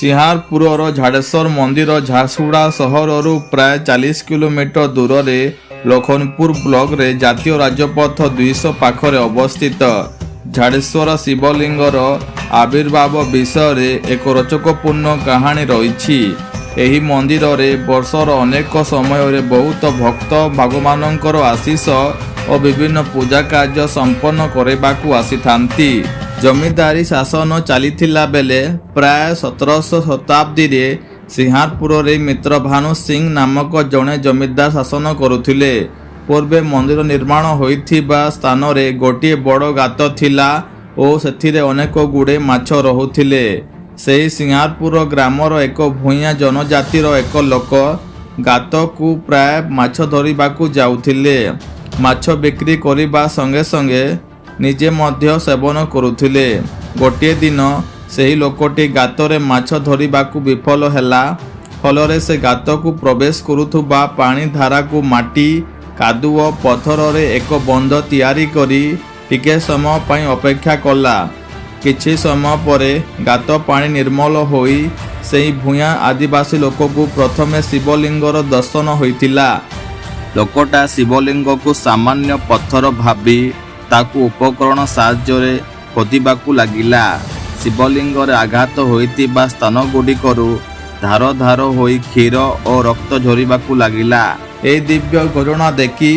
सिंहारपुर झाड़ेश्वर मंदिर झारसुगुड़ा सहर प्राय 40 किलोमीटर दूर में लखनपुर ब्लॉक रे जातीय राजपथ 200 पाखरे अवस्थित झाड़ेश्वर शिवलिंगर आविर्भाव विषय एक रोचकपूर्ण कहानी रही। एही मंदिर रे वर्षर अनेक समय बहुत भक्त भगवानंकर आशीष और विभिन्न पूजा कार्य संपन्न करने आसी। जमींदारी शासन चलीथिला बेले प्राय 1700 शताब्दी रे सिंहारपुर रे मित्रभानु सिंह नामक जड़े जमींदार शासन करुथिले। पूर्वे मंदिर निर्माण होइथिबा स्थान रे गोटे बड़ गात थिला और सेथिरे अनेक गुड़े माछ रहुथिले। सेही सिंहारपुर ग्रामर एक भूइया जनजातिर एक लोक गात को प्राय माछ धरिबाकू जाउथिले। माछ बिक्री करिबा संगे संगे निजे मध्य सेवन करुथिले। गोटे दिन सही लोकटी गातरे माछ धरिबाकू विफल हैला। फलरे से गात को प्रवेश करुथुबा पानी धारा को माटी कादुओ पत्थर रे एक बंध तैयारी करी टिके समय पई अपेक्षा कला। किछि समय परे गात पानी निर्मल होई सेही भूया आदिवासी लोक को प्रथमे शिवलिंगर दर्शन होइतिला। लोकटा शिवलिंग को सामान्य पत्थर भाबी ताकू उपकरण साहाय्य खोदिबाकू लागिला। शिवलिंग आघात होइतिबा स्थान गुड़िकरू धार धार होई क्षीर और रक्त झरिबाकू लागिला। ए दिव्य घटना देखी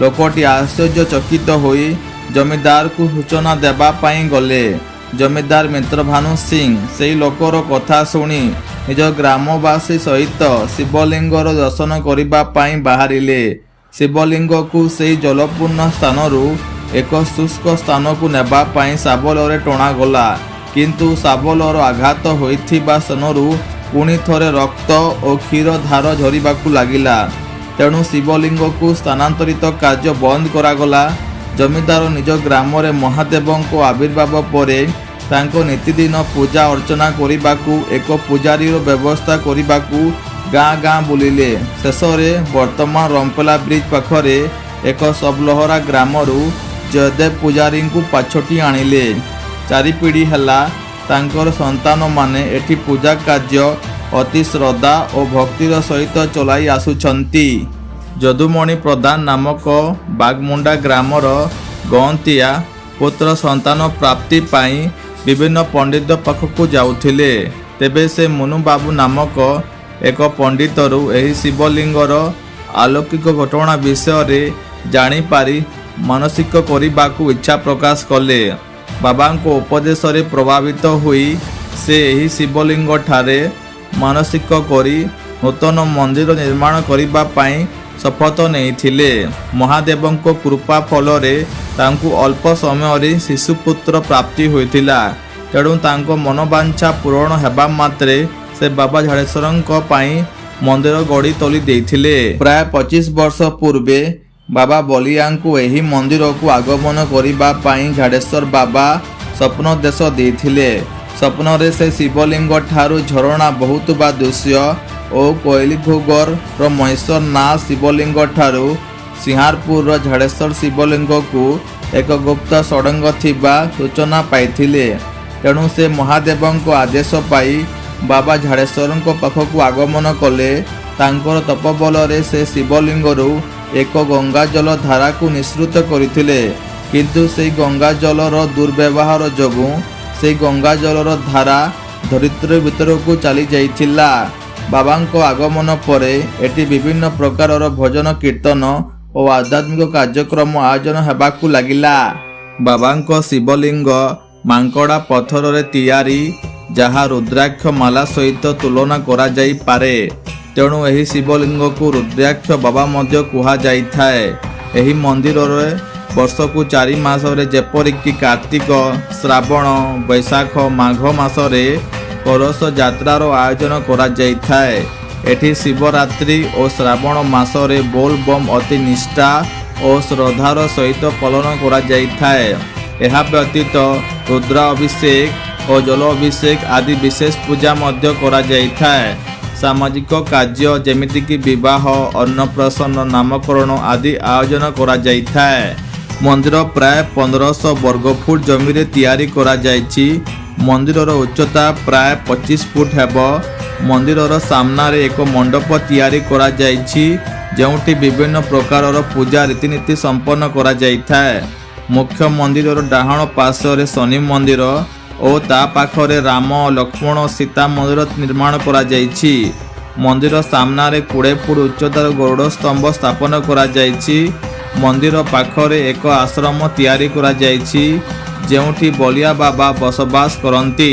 लोकटी आश्चर्यचकित होई जमींदार को सूचना देबा पाई गले। जमींदार मित्रभानु सिंह सेही लोकर कथा सुनी निज ग्रामवासी सहित शिवलिंगर दर्शन करिबा पाई बाहरिले। शिवलिंग को सेही जलपूर्ण स्थानरू एक शुष्क स्थान को नेबा पाई साबलरे टणा गला, किंतु साबलर आघात होइथिबा स्थानरू पुणी थरे रक्त और क्षीर धार झरिबाकू लागिला। तेणु शिवलिंग को स्थानांतरित कार्य बंद करागला। जमींदार निज ग्राम रे महादेव को आविर्भाव परे तांको नीतिदिन पूजा अर्चना करिबाकू एक पूजारी व्यवस्था करिबाकू गाँ गाँ बुलिले। शेष में वर्तमान रंपला ब्रिज पाखरे एक सबलहरा ग्रामरू जयदेव पुजारी को पाछटी आनिले। 4 पीढ़ी हैला तांकर संतान माने एठी पूजा कार्य अति श्रद्धा और भक्तिर सहित चलाई आसुछंती। जदुमणि प्रधान नामक बागमुंडा ग्रामर गंतिया पुत्र संतान प्राप्ति पाई विभिन्न पंडित पाखकू जाउथिले। तेबे से मुनु बाबू नामक एक पंडितरू एही शिवलिंगर अलौकिक घटना विषय रे जानी पारी मानसिक करिबाकू इच्छा प्रकाश कले। बाबा को उपदेश रे प्रभावित हुई से एही शिवलिंग ठारे मानसिक करी नूतन मंदिर निर्माण करिबा पाई शपथ नहीं। महादेव को कृपा फल तांकु अल्प समय रे शिशुपुत्र प्राप्ति होइतिला। तेणु तांको मनोवांछा पूरण हेबा मात्रे से बाबा झाड़ेश्वर पाई मंदिर गढ़ी तोली देइथिले। प्राय 25 वर्ष पूर्वे बाबा बलिया को एही मंदिर को आगमन करिबा पाई झाड़ेश्वर बाबा स्वप्न देश देइथिले। स्वप्न रे से शिवलिंग ठारू झरणा बहुत बा दृश्य और कोयली भोगर महेश्वर नाथ शिवलिंग ठारू सिंहारपुर झाड़ेश्वर शिवलिंग को एक गुप्त सड़ंग थिबा सूचना पाइथिले। तेणु से महादेव को आदेश पाई बाबा झाड़ेश्वर पाखक आगमन कले। तांकर तपबल रे से शिवलिंगरू एक गंगा जल धारा को निःसृत करथिले, किंतु से गंगा जलर दुर्व्यवहार जोगु से गंगा जलर धारा धरित्री भीतर को चली जाइथिला। बाबा आगमन परे एटी विभिन्न प्रकार भजन कीर्तन और आध्यात्मिक कार्यक्रम आयोजन हेबाकू लागिला। बाबा शिवलिंग मांकड़ा पत्थर रे तैयारी जहाँ रुद्राक्ष माला सहित तुलना करा जाई पारे। तेणु एही शिवलिंग को रुद्राक्ष बाबा मध्य कुहा जाई थाए। एही मंदिर रे वर्ष को 4 मास रे जेपरिक कार्तिक श्रावण बैशाख माघ मास रे कलश यात्रार आयोजन करा जाई थाए। एठी शिवरात्रि और श्रावण मास रे बोल बम अति निष्ठा और श्रद्धार सहित पालन करा जाई थाए। एहा व्यतीत रुद्रा अभिषेक और जल अभिषेक आदि विशेष पूजा मध्य करा जाई थाए। सामाजिक कार्य जेमितिक विवाह अन्नप्राशन नामकरण आदि आयोजन करा जाई थाए। मंदिर प्राय 1500 वर्गफुट जमी रे तैयारी करा जायछि ମନ୍ଦିରର ଉଚ୍ଚତା ପ୍ରାୟ 25 ଫୁଟ ହେବ। ମନ୍ଦିରର ସାମ୍ନାରେ ଏକ ମଣ୍ଡପ ତିଆରି କରାଯାଇଛି ଯେଉଁଠି ବିଭିନ୍ନ ପ୍ରକାରର ପୂଜା ରୀତିନୀତି ସମ୍ପନ୍ନ କରାଯାଇଥାଏ। ମୁଖ୍ୟ ମନ୍ଦିରର ଡାହାଣ ପାର୍ଶ୍ୱରେ ଶନି ମନ୍ଦିର ଓ ତା ପାଖରେ ରାମ ଲକ୍ଷ୍ମଣ ସୀତା ମନ୍ଦିର ନିର୍ମାଣ କରାଯାଇଛି। ମନ୍ଦିର ସାମ୍ନାରେ 20 ଫୁଟ ଉଚ୍ଚତାର ଗରୁଡ଼ ସ୍ତମ୍ଭ ସ୍ଥାପନ କରାଯାଇଛି। ମନ୍ଦିର ପାଖରେ ଏକ ଆଶ୍ରମ ତିଆରି କରାଯାଇଛି ଯେଉଁଠି ବଳିଆ ବାବା ବସବାସ କରନ୍ତି।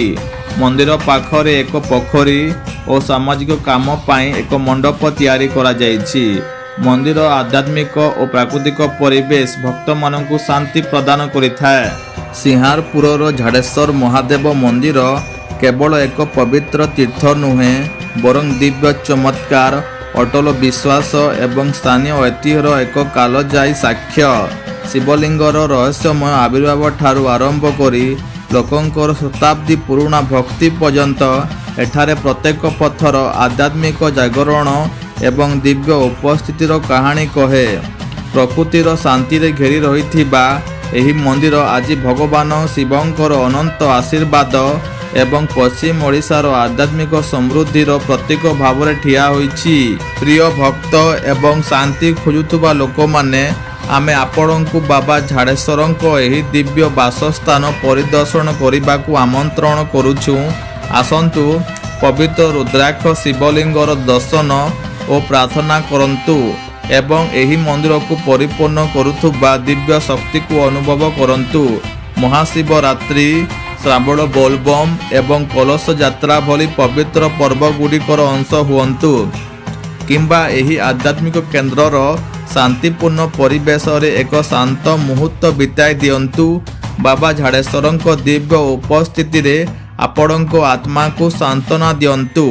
ମନ୍ଦିର ପାଖରେ ଏକ ପୋଖରୀ ଓ ସାମାଜିକ କାମ ପାଇଁ ଏକ ମଣ୍ଡପ ତିଆରି କରାଯାଇଛି। ମନ୍ଦିର ଆଧ୍ୟାତ୍ମିକ ଓ ପ୍ରାକୃତିକ ପରିବେଶ ଭକ୍ତମାନଙ୍କୁ ଶାନ୍ତି ପ୍ରଦାନ କରିଥାଏ। ସିଂହାରପୁରର ଝାଡ଼େଶ୍ୱର ମହାଦେବ ମନ୍ଦିର କେବଳ ଏକ ପବିତ୍ର ତୀର୍ଥ ନୁହେଁ ବରଂ ଦିବ୍ୟ ଚମତ୍କାର, ଅଟଳ ବିଶ୍ୱାସ ଏବଂ ସ୍ଥାନୀୟ ଐତିହ୍ୟର ଏକ କାଳଜୟୀ ସାକ୍ଷ୍ୟ। ଶିବଲିଙ୍ଗର ରହସ୍ୟମୟ ଆବିର୍ଭାବ ଠାରୁ ଆରମ୍ଭ କରି ଲୋକଙ୍କର ଶତାବ୍ଦୀ ପୁରୁଣା ଭକ୍ତି ପର୍ଯ୍ୟନ୍ତ ଏଠାରେ ପ୍ରତ୍ୟେକ ପଥର ଆଧ୍ୟାତ୍ମିକ ଜାଗରଣ ଏବଂ ଦିବ୍ୟ ଉପସ୍ଥିତିର କାହାଣୀ କହେ। ପ୍ରକୃତିର ଶାନ୍ତିରେ ଘେରି ରହିଥିବା ଏହି ମନ୍ଦିର ଆଜି ଭଗବାନ ଶିବଙ୍କର ଅନନ୍ତ ଆଶୀର୍ବାଦ ଏବଂ ପଶ୍ଚିମ ଓଡ଼ିଶାର ଆଧ୍ୟାତ୍ମିକ ସମୃଦ୍ଧିର ପ୍ରତୀକ ଭାବରେ ଠିଆ ହୋଇଛି। ପ୍ରିୟ ଭକ୍ତ ଏବଂ ଶାନ୍ତି ଖୋଜୁଥିବା ଲୋକମାନେ, ଆମେ ଆପଣଙ୍କୁ ବାବା ଝାଡ଼େଶ୍ୱରଙ୍କ ଏହି ଦିବ୍ୟ ବାସସ୍ଥାନ ପରିଦର୍ଶନ କରିବାକୁ ଆମନ୍ତ୍ରଣ କରୁଛୁ। ଆସନ୍ତୁ, ପବିତ୍ର ରୁଦ୍ରାକ୍ଷ ଶିବଲିଙ୍ଗର ଦର୍ଶନ ଓ ପ୍ରାର୍ଥନା କରନ୍ତୁ ଏବଂ ଏହି ମନ୍ଦିରକୁ ପରିପୂର୍ଣ୍ଣ କରୁଥିବା ଦିବ୍ୟ ଶକ୍ତିକୁ ଅନୁଭବ କରନ୍ତୁ। ମହାଶିବରାତ୍ରି, ଶ୍ରାବଣ ବୋଲବମ୍ ଏବଂ କଳସ ଯାତ୍ରା ଭଳି ପବିତ୍ର ପର୍ବଗୁଡ଼ିକର ଅଂଶ ହୁଅନ୍ତୁ କିମ୍ବା ଏହି ଆଧ୍ୟାତ୍ମିକ କେନ୍ଦ୍ରର ଶାନ୍ତିପୂର୍ଣ୍ଣ ପରିବେଶରେ ଏକ ଶାନ୍ତ ମୁହୂର୍ତ୍ତ ବିତାଇ ଦିଅନ୍ତୁ। ବାବା ଝାଡ଼େଶ୍ୱରଙ୍କ ଦିବ୍ୟ ଉପସ୍ଥିତିରେ ଆପଣଙ୍କ ଆତ୍ମାକୁ ସାନ୍ତ୍ୱନା ଦିଅନ୍ତୁ।